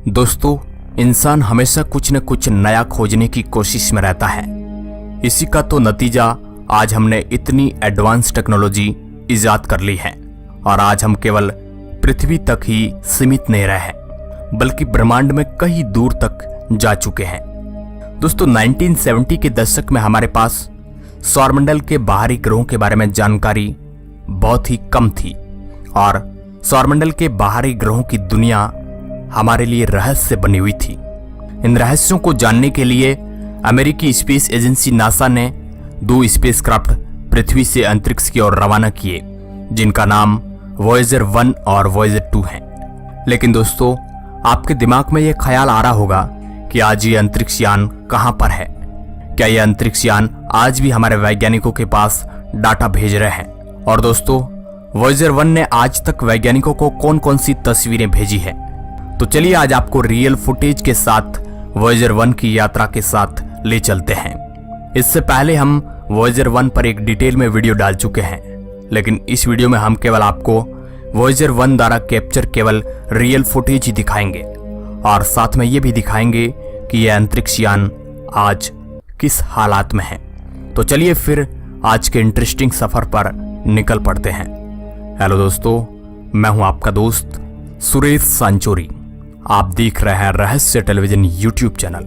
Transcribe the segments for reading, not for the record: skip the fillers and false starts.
दोस्तों, इंसान हमेशा कुछ न कुछ नया खोजने की कोशिश में रहता है। इसी का तो नतीजा आज हमने इतनी एडवांस टेक्नोलॉजी इजाद कर ली है और आज हम केवल पृथ्वी तक ही सीमित नहीं रहे हैं बल्कि ब्रह्मांड में कहीं दूर तक जा चुके हैं। दोस्तों, 1970 के दशक में हमारे पास सौरमंडल के बाहरी ग्रहों के बारे में जानकारी बहुत ही कम थी और सौरमंडल के बाहरी ग्रहों की दुनिया हमारे लिए रहस्य बनी हुई थी। इन रहस्यों को जानने के लिए अमेरिकी स्पेस एजेंसी नासा ने 2 स्पेसक्राफ्ट पृथ्वी से अंतरिक्ष की ओर रवाना किए, जिनका नाम वॉयेजर 1 और वॉयेजर 2 है। लेकिन दोस्तों, आपके दिमाग में यह ख्याल आ रहा होगा कि आज ये अंतरिक्ष यान कहां पर है। क्या यह अंतरिक्ष यान आज भी हमारे वैज्ञानिकों के पास डाटा भेज रहे हैं? और दोस्तों, वॉयेजर 1 ने आज तक वैज्ञानिकों को कौन कौन सी तस्वीरें भेजी है? तो चलिए आज आपको रियल फुटेज के साथ वॉयेजर 1 की यात्रा के साथ ले चलते हैं। इससे पहले हम वॉयेजर 1 पर एक डिटेल में वीडियो डाल चुके हैं, लेकिन इस वीडियो में हम केवल आपको वॉयेजर 1 द्वारा कैप्चर केवल रियल फुटेज ही दिखाएंगे और साथ में ये भी दिखाएंगे कि यह अंतरिक्ष यान आज किस हालात में है। तो चलिए फिर आज के इंटरेस्टिंग सफर पर निकल पड़ते हैं। हेलो दोस्तों, मैं हूं आपका दोस्त सुरेश सांचोरी। आप देख रहे हैं रहस्य टेलीविजन यूट्यूब चैनल।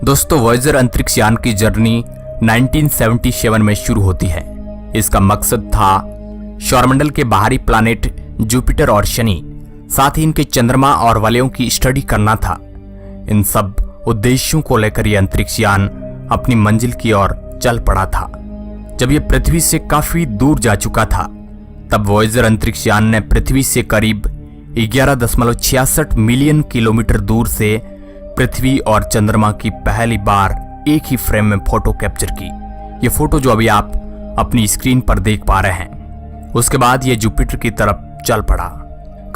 दोस्तों, वॉयेजर अंतरिक्ष यान की जर्नी 1977 में शुरू होती है। इसका मकसद था सौरमंडल के बाहरी प्लैनेट जुपिटर और शनि, साथ ही इनके चंद्रमा और वलयों की स्टडी करना था। इन सब उद्देश्यों को लेकर यह अंतरिक्ष यान अपनी मंजिल की ओर चल पड़ा था। जब यह पृथ्वी से काफी दूर जा चुका था, तब वॉयेजर अंतरिक्ष यान ने पृथ्वी से करीब 11.66 मिलियन किलोमीटर दूर से पृथ्वी और चंद्रमा की पहली बार एक ही फ्रेम में फोटो कैप्चर की। ये फोटो जो अभी आप अपनी स्क्रीन पर देख पा रहे हैं, उसके बाद ये जुपिटर की तरफ चल पड़ा।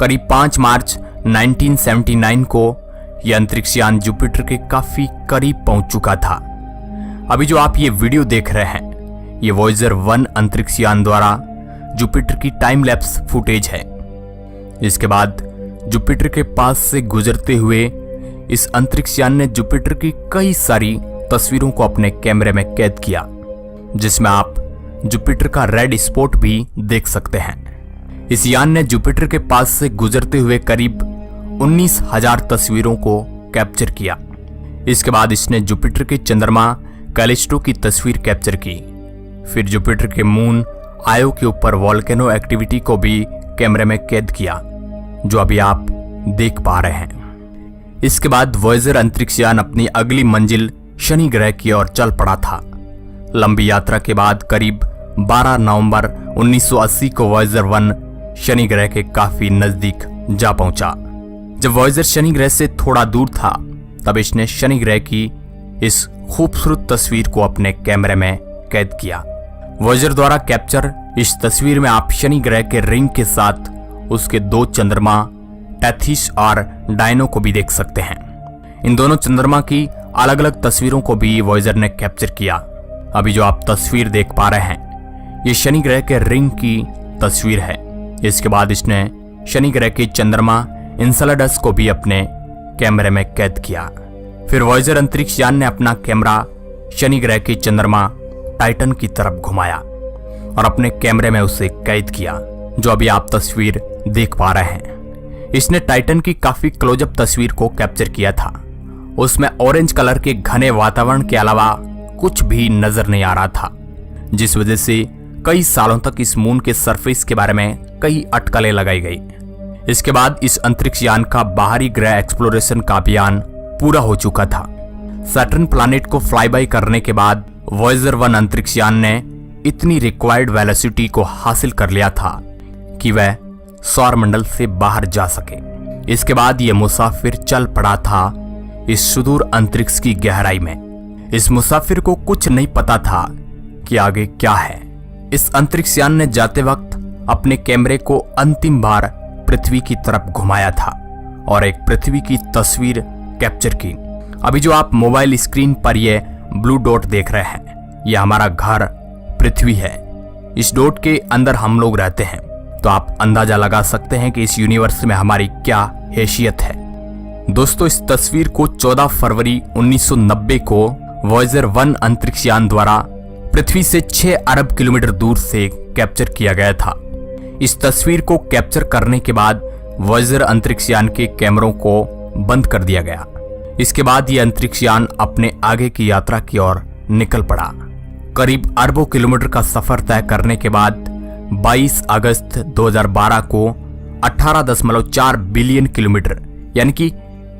करीब 5 मार्च 1979 को यह अंतरिक्ष यान जुपिटर के काफी करीब पहुंच चुका था। अभी जो आप ये वीडियो देख रहे हैं, ये वॉयेजर 1 अंतरिक्ष यान द्वारा जुपिटर की टाइम लैप्स फुटेज है। इसके बाद जुपिटर के पास से गुजरते हुए इस अंतरिक्ष यान ने जुपिटर की कई सारी तस्वीरों को अपने कैमरे में कैद किया, जिसमें आप जुपिटर का रेड स्पॉट भी देख सकते हैं। इस यान ने जुपिटर के पास से गुजरते हुए करीब 19,000 तस्वीरों को कैप्चर किया। इसके बाद इसने जुपिटर के चंद्रमा कैलिस्टो की तस्वीर कैप्चर की। फिर जुपिटर के मून आयो के ऊपर वोल्केनो एक्टिविटी को भी कैमरे में कैद किया, जो अभी आप देख पा रहे हैं। इसके बाद वॉयेजर अंतरिक्ष यान अपनी अगली मंजिल शनि ग्रह की ओर चल पड़ा था। लंबी यात्रा के बाद करीब 12 नवंबर 1980 को वॉयेजर 1 शनि ग्रह के काफी नजदीक जा पहुंचा। जब वॉयेजर शनि ग्रह से थोड़ा दूर था, तब इसने शनि ग्रह की इस खूबसूरत तस्वीर को अपने कैमरे में कैद किया। वॉयेजर द्वारा कैप्चर इस तस्वीर में आप शनि ग्रह के रिंग के साथ उसके 2 चंद्रमा टेथिस और डायनो को भी देख सकते हैं। इन दोनों चंद्रमा की अलग अलग तस्वीरों को भी वॉयेजर ने कैप्चर किया। अभी जो आप तस्वीर देख पा रहे हैं, ये शनि ग्रह के रिंग की तस्वीर है। इसके बाद इसने शनि ग्रह के चंद्रमा इंसेलेडस को भी अपने कैमरे में कैद किया। फिर वॉयेजर अंतरिक्ष यान ने अपना कैमरा शनि ग्रह के चंद्रमा टाइटन की तरफ घुमाया और अपने कैमरे में उसे कैद किया, जो अभी आप तस्वीर देख पा रहे हैं। इसने टाइटन की काफी क्लोजअप तस्वीर को कैप्चर किया था। उसमें ऑरेंज कलर के घने वातावरण के अलावा कुछ भी नजर नहीं आ रहा था, जिस वजह से कई सालों तक इस मून के सरफेस के बारे में कई अटकलें लगाई गई। इसके बाद इस अंतरिक्ष यान का बाहरी ग्रह एक्सप्लोरेशन का अभियान पूरा हो चुका था। सैटर्न प्लैनेट को फ्लाई बाय करने के बाद वॉयेजर 1 अंतरिक्ष यान ने इतनी रिक्वायर्ड वेलोसिटी को हासिल कर लिया था कि वह सौरमंडल से बाहर जा सके। इसके बाद यह मुसाफिर चल पड़ा था इस सुदूर अंतरिक्ष की गहराई में। इस मुसाफिर को कुछ नहीं पता था कि आगे क्या है। इस अंतरिक्ष यान ने जाते वक्त अपने कैमरे को अंतिम बार पृथ्वी की तरफ घुमाया था और एक पृथ्वी की तस्वीर कैप्चर की। अभी जो आप मोबाइल स्क्रीन पर यह ब्लू डॉट देख रहे हैं, यह हमारा घर पृथ्वी है। इस डॉट के अंदर हम लोग रहते हैं, तो आप अंदाजा लगा सकते हैं कि इस यूनिवर्स में हमारी क्या हैसियत है। दोस्तों इस तस्वीर को 14 फरवरी 1990 को वॉयेजर 1 अंतरिक्ष यान द्वारा पृथ्वी से 6 अरब किलोमीटर दूर से कैप्चर किया गया था। इस तस्वीर को कैप्चर करने के बाद वॉयेजर अंतरिक्ष यान के कैमरों को बंद कर दिया गया। इसके बाद यह अंतरिक्ष यान अपने आगे की यात्रा की ओर निकल पड़ा। करीब अरबों किलोमीटर का सफर तय करने के बाद 22 अगस्त 2012 को 18.4 बिलियन किलोमीटर यानी कि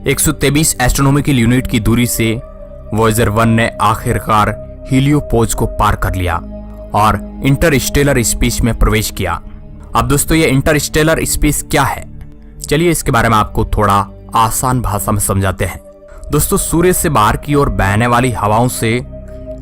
123 एस्ट्रोनॉमिकल यूनिट की दूरी से वॉयेजर 1 ने आखिरकार हीलियोपोज को पार कर लिया और इंटरस्टेलर स्पेस में प्रवेश किया। अब दोस्तों ये इंटरस्टेलर स्पेस क्या है, चलिए इसके बारे में आपको थोड़ा आसान भाषा में समझाते हैं। दोस्तों सूर्य से बाहर की ओर बहने वाली हवाओं से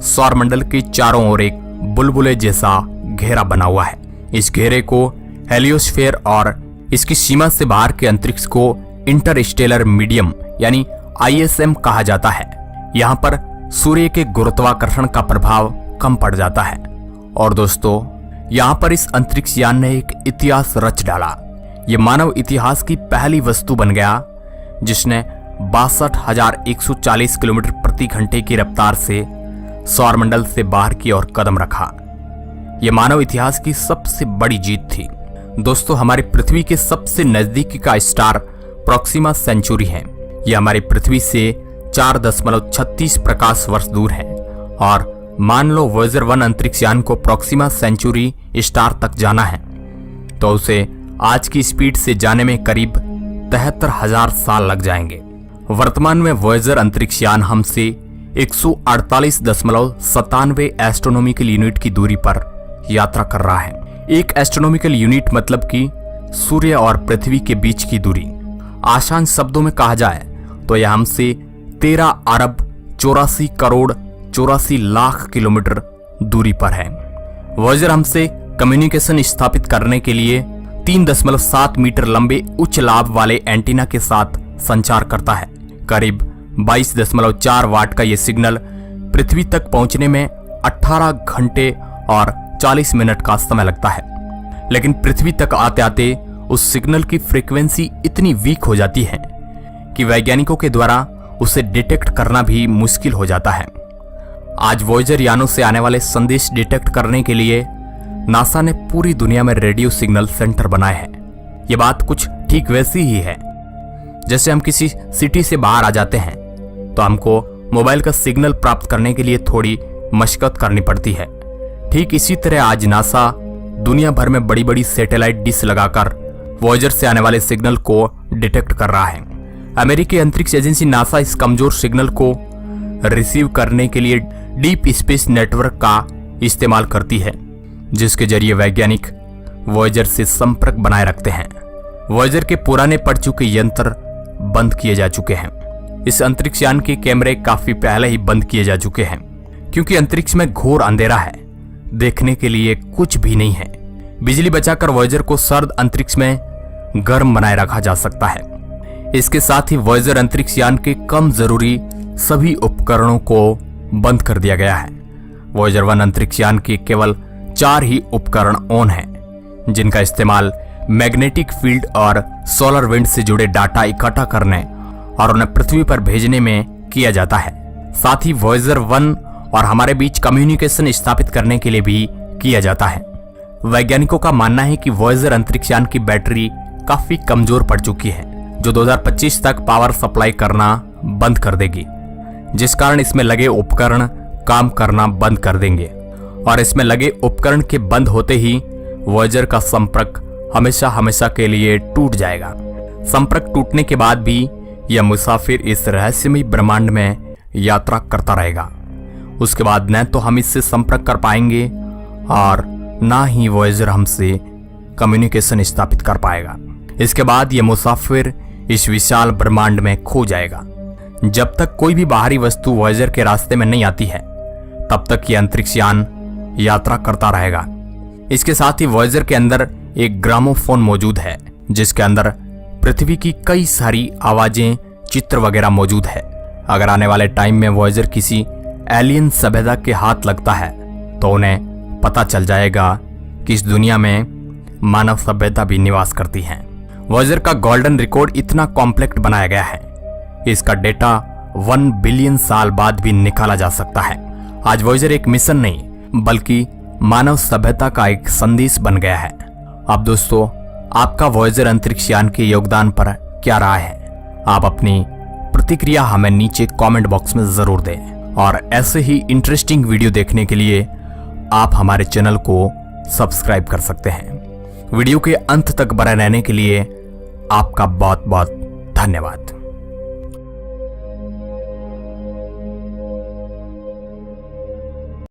सौरमंडल के चारों ओर एक बुलबुले जैसा घेरा बना हुआ है। इस घेरे को हेलियोस्फीयर और इसकी सीमा से बाहर के अंतरिक्ष को इंटरस्टेलर मीडियम यानी ISM कहा जाता है। यहाँ पर सूर्य के गुरुत्वाकर्षण का प्रभाव कम पड़ जाता है। और दोस्तों यहाँ पर इस अंतरिक्ष यान ने एक इतिहास रच डाला। ये मानव इतिहास की पहली वस्तु बन गया जिसने 62,140 किलोमीटर प्रति घंटे की रफ्तार से सौरमंडल से बाहर की ओर कदम रखा। यह मानव इतिहास की सबसे बड़ी जीत थी। दोस्तों हमारी पृथ्वी के सबसे नजदीकी का स्टार प्रोक्सिमा सेंचुरी है। यह हमारी पृथ्वी से 4.36 प्रकाश वर्ष दूर है। और मान लो वॉयेजर 1 अंतरिक्ष यान को प्रोक्सिमा सेंचुरी स्टार तक जाना है तो उसे आज की स्पीड से जाने में करीब 73,000 साल लग जाएंगे। वर्तमान में वॉयेजर अंतरिक्ष यान हमसे 148.97 एस्ट्रोनॉमिकल यूनिट की दूरी पर यात्रा कर रहा है। एक एस्ट्रोनॉमिकल यूनिट मतलब कि सूर्य और पृथ्वी के बीच की दूरी। आसान शब्दों में कहा जाए तो यह हमसे 13 अरब 84 करोड़ 84 लाख किलोमीटर दूरी पर है। वॉयेजर हमसे कम्युनिकेशन स्थापित करने के लिए 3.7 मीटर लंबे उच्च लाभ वाले एंटीना के साथ संचार करता है। करीब 22.4 वाट का यह सिग्नल पृथ्वी तक पहुंचने में 18 घंटे और 40 मिनट का समय लगता है। लेकिन पृथ्वी तक आते आते उस सिग्नल की फ्रीक्वेंसी इतनी वीक हो जाती है कि वैज्ञानिकों के द्वारा उसे डिटेक्ट करना भी मुश्किल हो जाता है। आज वॉयेजर यानों से आने वाले संदेश डिटेक्ट करने के लिए नासा ने पूरी दुनिया में रेडियो सिग्नल सेंटर बनाए हैं। ये बात कुछ ठीक वैसी ही है जैसे हम किसी सिटी से बाहर आ जाते हैं तो हमको मोबाइल का सिग्नल प्राप्त करने के लिए थोड़ी मशक्कत करनी पड़ती है। ठीक इसी तरह आज नासा दुनिया भर में बड़ी बड़ी सैटेलाइट डिश लगाकर वॉयेजर से आने वाले सिग्नल को डिटेक्ट कर रहा है। अमेरिकी अंतरिक्ष एजेंसी नासा इस कमजोर सिग्नल को रिसीव करने के लिए डीप स्पेस नेटवर्क का इस्तेमाल करती है जिसके जरिए वैज्ञानिक वॉयेजर से संपर्क बनाए रखते हैं। वॉयेजर के पुराने पड़ चुके यंत्र बंद किए जा चुके हैं। इस अंतरिक्ष यान के कैमरे काफी पहले ही बंद किए जा चुके हैं क्योंकि अंतरिक्ष में घोर अंधेरा है, देखने के लिए कुछ भी नहीं है। बिजली बचाकर वॉयेजर को सर्द अंतरिक्ष में गर्म बनाए रखा जा सकता है। इसके साथ ही वॉयेजर अंतरिक्ष यान के कम जरूरी सभी उपकरणों को बंद कर दिया गया है। वॉयेजर 1 अंतरिक्ष यान के केवल 4 ही उपकरण ऑन हैं जिनका इस्तेमाल मैग्नेटिक फील्ड और सोलर विंड से जुड़े डाटा इकट्ठा करने और उन्हें पृथ्वी पर भेजने में किया जाता है। साथ ही वॉयेजर 1 और हमारे बीच कम्युनिकेशन स्थापित करने के लिए भी किया जाता है। वैज्ञानिकों का मानना है कि वॉयेजर अंतरिक्ष यान की बैटरी काफी कमजोर पड़ चुकी है जो 2025 तक पावर सप्लाई करना बंद कर देगी, जिस कारण इसमें लगे उपकरण काम करना बंद कर देंगे। और इसमें लगे उपकरण के बंद होते ही वॉयेजर का संपर्क हमेशा हमेशा के लिए टूट जाएगा। संपर्क टूटने के बाद भी यह मुसाफिर इस रहस्यमय ब्रह्मांड में यात्रा करता रहेगा। उसके बाद न तो हम इससे संपर्क कर पाएंगे और ना ही वॉयेजर हमसे कम्युनिकेशन स्थापित कर पाएगा। इसके बाद यह मुसाफिर इस विशाल ब्रह्मांड में खो जाएगा। जब तक कोई भी बाहरी वस्तु वॉयेजर के रास्ते में नहीं आती है तब तक यह अंतरिक्ष यान यात्रा करता रहेगा। इसके साथ ही वॉयेजर के अंदर एक ग्रामोफोन मौजूद है जिसके अंदर पृथ्वी की कई सारी आवाजें, चित्र वगैरह मौजूद है। अगर आने वाले टाइम में वॉयेजर किसी एलियन सभ्यता के हाथ लगता है तो उन्हें पता चल जाएगा कि इस दुनिया में मानव सभ्यता भी निवास करती है। वॉयेजर का गोल्डन रिकॉर्ड इतना कॉम्पैक्ट बनाया गया है इसका डेटा 1 बिलियन साल बाद भी निकाला जा सकता है। आज वॉयेजर एक मिशन नहीं बल्कि मानव सभ्यता का एक संदेश बन गया है। अब दोस्तों, आपका वॉयेजर अंतरिक्ष यान के योगदान पर क्या राय है? आप अपनी प्रतिक्रिया हमें नीचे कमेंट बॉक्स में जरूर दें और ऐसे ही इंटरेस्टिंग वीडियो देखने के लिए आप हमारे चैनल को सब्सक्राइब कर सकते हैं। वीडियो के अंत तक बने रहने के लिए आपका बहुत बहुत धन्यवाद।